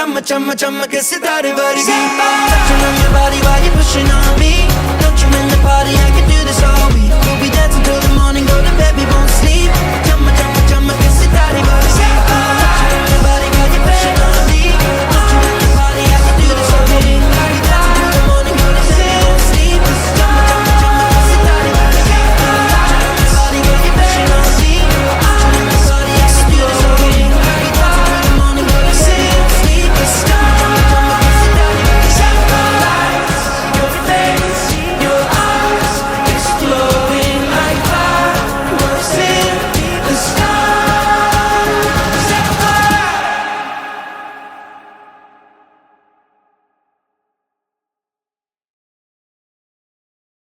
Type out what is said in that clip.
chumma chumma chumma ke sitare vargi. Touching on your body while you're pushing on me. Don't you in the party, I can do